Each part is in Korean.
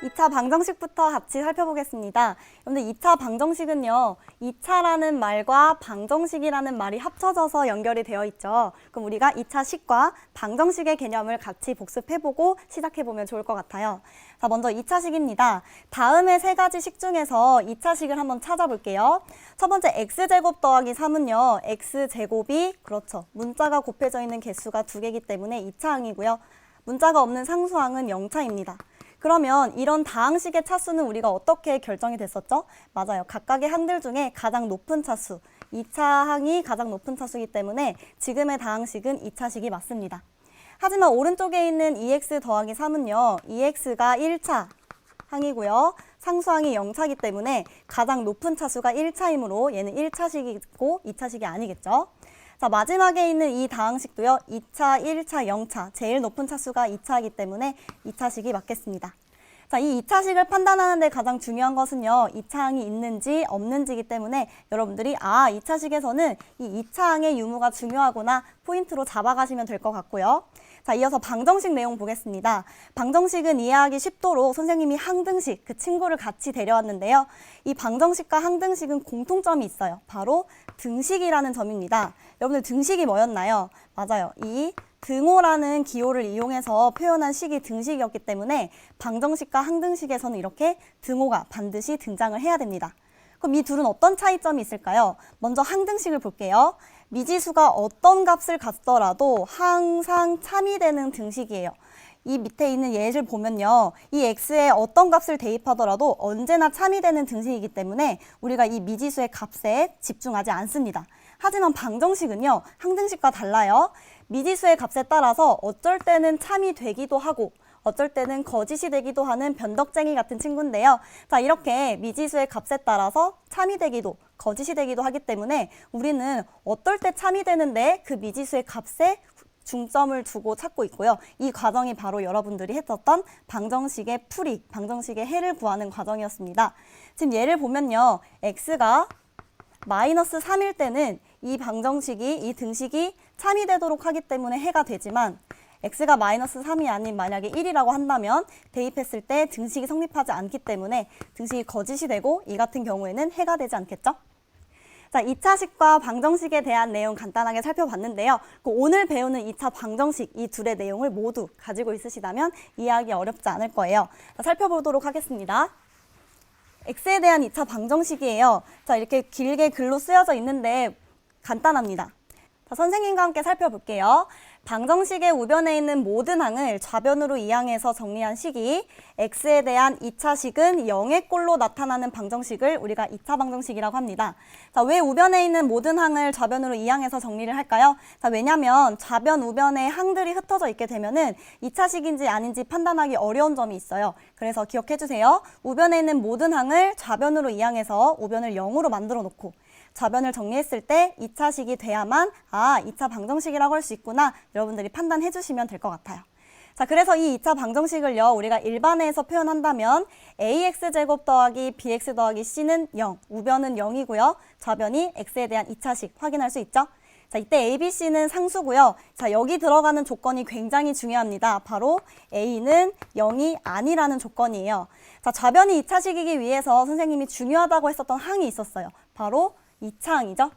2차 방정식부터 같이 살펴보겠습니다. 여러분들 2차 방정식은요. 2차라는 말과 방정식이라는 말이 합쳐져서 연결이 되어 있죠. 그럼 우리가 2차 식과 방정식의 개념을 같이 복습해보고 시작해보면 좋을 것 같아요. 자, 먼저 2차 식입니다. 다음의 세 가지 식 중에서 2차 식을 한번 찾아볼게요. 첫 번째 x제곱 더하기 3은요. x제곱이 그렇죠. 문자가 곱해져 있는 개수가 2개이기 때문에 2차항이고요. 문자가 없는 상수항은 0차입니다. 그러면 이런 다항식의 차수는 우리가 어떻게 결정이 됐었죠? 맞아요. 각각의 항들 중에 가장 높은 차수, 2차항이 가장 높은 차수이기 때문에 지금의 다항식은 2차식이 맞습니다. 하지만 오른쪽에 있는 2x 더하기 3은요. 2x가 1차 항이고요. 상수항이 0차이기 때문에 가장 높은 차수가 1차이므로 얘는 1차식이고 2차식이 아니겠죠? 자, 마지막에 있는 이 다항식도요. 2차, 1차, 0차, 제일 높은 차수가 2차이기 때문에 2차식이 맞겠습니다. 자, 이 2차식을 판단하는 데 가장 중요한 것은요. 2차항이 있는지 없는지이기 때문에 여러분들이 2차식에서는 이 2차항의 유무가 중요하구나 포인트로 잡아가시면 될 것 같고요. 자, 이어서 방정식 내용 보겠습니다. 방정식은 이해하기 쉽도록 선생님이 항등식, 그 친구를 같이 데려왔는데요. 이 방정식과 항등식은 공통점이 있어요. 바로 등식이라는 점입니다. 여러분들 등식이 뭐였나요? 맞아요. 이 등호라는 기호를 이용해서 표현한 식이 등식이었기 때문에 방정식과 항등식에서는 이렇게 등호가 반드시 등장을 해야 됩니다. 그럼 이 둘은 어떤 차이점이 있을까요? 먼저 항등식을 볼게요. 미지수가 어떤 값을 갖더라도 항상 참이되는 등식이에요. 이 밑에 있는 예를 보면요. 이 x에 어떤 값을 대입하더라도 언제나 참이되는 등식이기 때문에 우리가 이 미지수의 값에 집중하지 않습니다. 하지만 방정식은요. 항등식과 달라요. 미지수의 값에 따라서 어쩔 때는 참이 되기도 하고 어쩔 때는 거짓이 되기도 하는 변덕쟁이 같은 친구인데요. 자, 이렇게 미지수의 값에 따라서 참이 되기도 거짓이 되기도 하기 때문에 우리는 어떨 때 참이 되는데 그 미지수의 값에 중점을 두고 찾고 있고요. 이 과정이 바로 여러분들이 했었던 방정식의 풀이, 방정식의 해를 구하는 과정이었습니다. 지금 예를 보면요. x가 마이너스 3일 때는 이 방정식이, 이 등식이 참이 되도록 하기 때문에 해가 되지만 x가 마이너스 3이 아닌 만약에 1이라고 한다면 대입했을 때 등식이 성립하지 않기 때문에 등식이 거짓이 되고 이 같은 경우에는 해가 되지 않겠죠? 자, 2차식과 방정식에 대한 내용 간단하게 살펴봤는데요. 오늘 배우는 2차 방정식, 이 둘의 내용을 모두 가지고 있으시다면 이해하기 어렵지 않을 거예요. 자, 살펴보도록 하겠습니다. x에 대한 2차 방정식이에요. 자, 이렇게 길게 글로 쓰여져 있는데 간단합니다. 자, 선생님과 함께 살펴볼게요. 방정식의 우변에 있는 모든 항을 좌변으로 이항해서 정리한 식이 x에 대한 2차식은 0의 꼴로 나타나는 방정식을 우리가 2차 방정식이라고 합니다. 자, 왜 우변에 있는 모든 항을 좌변으로 이항해서 정리를 할까요? 자, 왜냐하면 좌변, 우변에 항들이 흩어져 있게 되면은 2차식인지 아닌지 판단하기 어려운 점이 있어요. 그래서 기억해 주세요. 우변에 있는 모든 항을 좌변으로 이항해서 우변을 0으로 만들어 놓고 좌변을 정리했을 때 2차식이 돼야만 2차 방정식이라고 할 수 있구나 여러분들이 판단해 주시면 될 것 같아요. 자, 그래서 이 2차 방정식을요. 우리가 일반에서 표현한다면 ax제곱 더하기 bx 더하기 c는 0, 우변은 0이고요. 좌변이 x에 대한 2차식 확인할 수 있죠? 자, 이때 a, b, c는 상수고요. 자, 여기 들어가는 조건이 굉장히 중요합니다. 바로 a는 0이 아니라는 조건이에요. 자, 좌변이 2차식이기 위해서 선생님이 중요하다고 했었던 항이 있었어요. 바로 2차항이죠.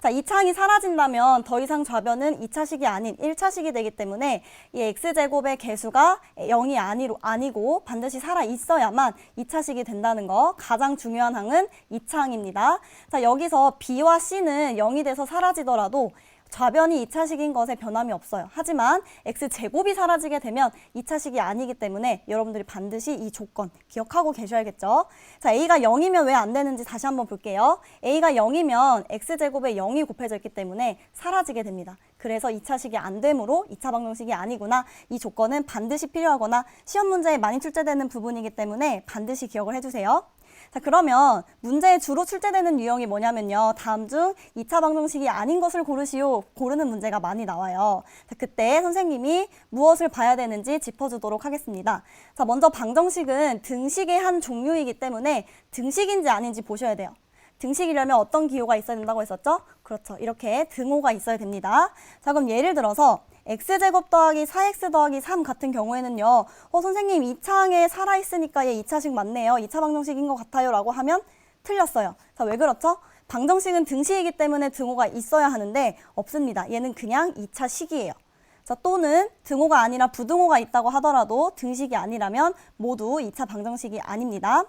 자, 2차항이 사라진다면 더 이상 좌변은 2차식이 아닌 1차식이 되기 때문에 이 x제곱의 개수가 0이 아니고 반드시 살아 있어야만 2차식이 된다는 거. 가장 중요한 항은 2차항입니다. 자, 여기서 b와 c는 0이 돼서 사라지더라도 좌변이 2차식인 것에 변함이 없어요. 하지만 x제곱이 사라지게 되면 2차식이 아니기 때문에 여러분들이 반드시 이 조건 기억하고 계셔야겠죠. 자, a가 0이면 왜 안 되는지 다시 한번 볼게요. a가 0이면 x제곱에 0이 곱해져 있기 때문에 사라지게 됩니다. 그래서 2차식이 안 되므로 2차 방정식이 아니구나. 이 조건은 반드시 필요하거나 시험 문제에 많이 출제되는 부분이기 때문에 반드시 기억을 해주세요. 자, 그러면 문제에 주로 출제되는 유형이 뭐냐면요. 다음 중 2차 방정식이 아닌 것을 고르시오. 고르는 문제가 많이 나와요. 자, 그때 선생님이 무엇을 봐야 되는지 짚어주도록 하겠습니다. 자, 먼저 방정식은 등식의 한 종류이기 때문에 등식인지 아닌지 보셔야 돼요. 등식이려면 어떤 기호가 있어야 된다고 했었죠? 그렇죠. 이렇게 등호가 있어야 됩니다. 자, 그럼 예를 들어서 x제곱 더하기 4x 더하기 3 같은 경우에는요. 선생님 2차항에 살아있으니까 얘 2차식 맞네요. 2차 방정식인 것 같아요 라고 하면 틀렸어요. 자, 왜 그렇죠? 방정식은 등식이기 때문에 등호가 있어야 하는데 없습니다. 얘는 그냥 2차식이에요. 자, 또는 등호가 아니라 부등호가 있다고 하더라도 등식이 아니라면 모두 2차 방정식이 아닙니다.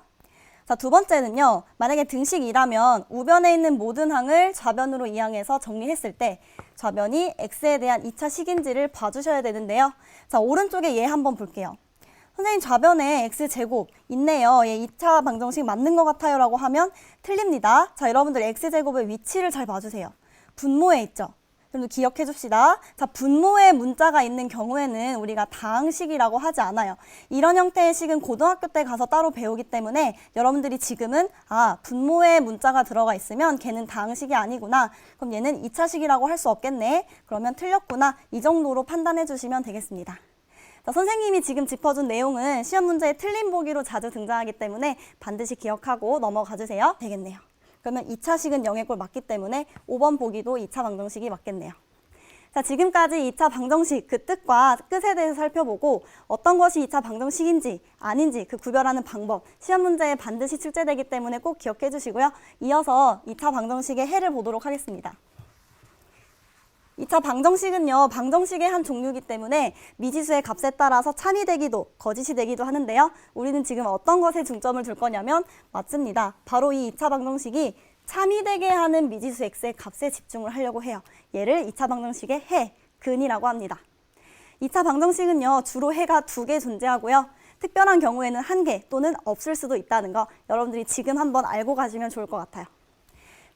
자, 두 번째는요. 만약에 등식이라면 우변에 있는 모든 항을 좌변으로 이항해서 정리했을 때 좌변이 x에 대한 2차 식인지를 봐주셔야 되는데요. 자, 오른쪽에 얘 한번 볼게요. 선생님 좌변에 x제곱 있네요. 얘 2차 방정식 맞는 것 같아요 라고 하면 틀립니다. 자, 여러분들 x제곱의 위치를 잘 봐주세요. 분모에 있죠. 여러분들 기억해 줍시다. 자, 분모에 문자가 있는 경우에는 우리가 다항식이라고 하지 않아요. 이런 형태의 식은 고등학교 때 가서 따로 배우기 때문에 여러분들이 지금은 분모에 문자가 들어가 있으면 걔는 다항식이 아니구나. 그럼 얘는 2차식이라고 할 수 없겠네. 그러면 틀렸구나. 이 정도로 판단해 주시면 되겠습니다. 자, 선생님이 지금 짚어준 내용은 시험 문제에 틀린 보기로 자주 등장하기 때문에 반드시 기억하고 넘어가 주세요. 되겠네요. 그러면 2차식은 0의 꼴 맞기 때문에 5번 보기도 2차 방정식이 맞겠네요. 자, 지금까지 2차 방정식 그 뜻과 끝에 대해서 살펴보고 어떤 것이 2차 방정식인지 아닌지 그 구별하는 방법 시험 문제에 반드시 출제되기 때문에 꼭 기억해 주시고요. 이어서 2차 방정식의 해를 보도록 하겠습니다. 2차 방정식은요, 방정식의 한 종류이기 때문에 미지수의 값에 따라서 참이 되기도 거짓이 되기도 하는데요. 우리는 지금 어떤 것에 중점을 둘 거냐면 맞습니다. 바로 이 2차 방정식이 참이 되게 하는 미지수 x의 값에 집중을 하려고 해요. 얘를 2차 방정식의 해, 근이라고 합니다. 2차 방정식은요, 주로 해가 2개 존재하고요. 특별한 경우에는 1개 또는 없을 수도 있다는 거 여러분들이 지금 한번 알고 가시면 좋을 것 같아요.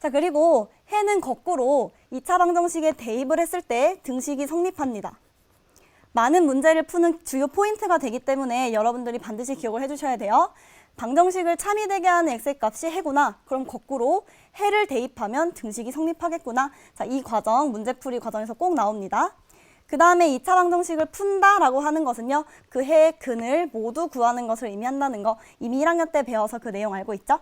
자, 그리고 해는 거꾸로 2차 방정식에 대입을 했을 때 등식이 성립합니다. 많은 문제를 푸는 주요 포인트가 되기 때문에 여러분들이 반드시 기억을 해주셔야 돼요. 방정식을 참이 되게 하는 x의 값이 해구나. 그럼 거꾸로 해를 대입하면 등식이 성립하겠구나. 자, 이 과정, 문제풀이 과정에서 꼭 나옵니다. 그 다음에 2차 방정식을 푼다라고 하는 것은요. 그 해의 근을 모두 구하는 것을 의미한다는 거 이미 1학년 때 배워서 그 내용 알고 있죠?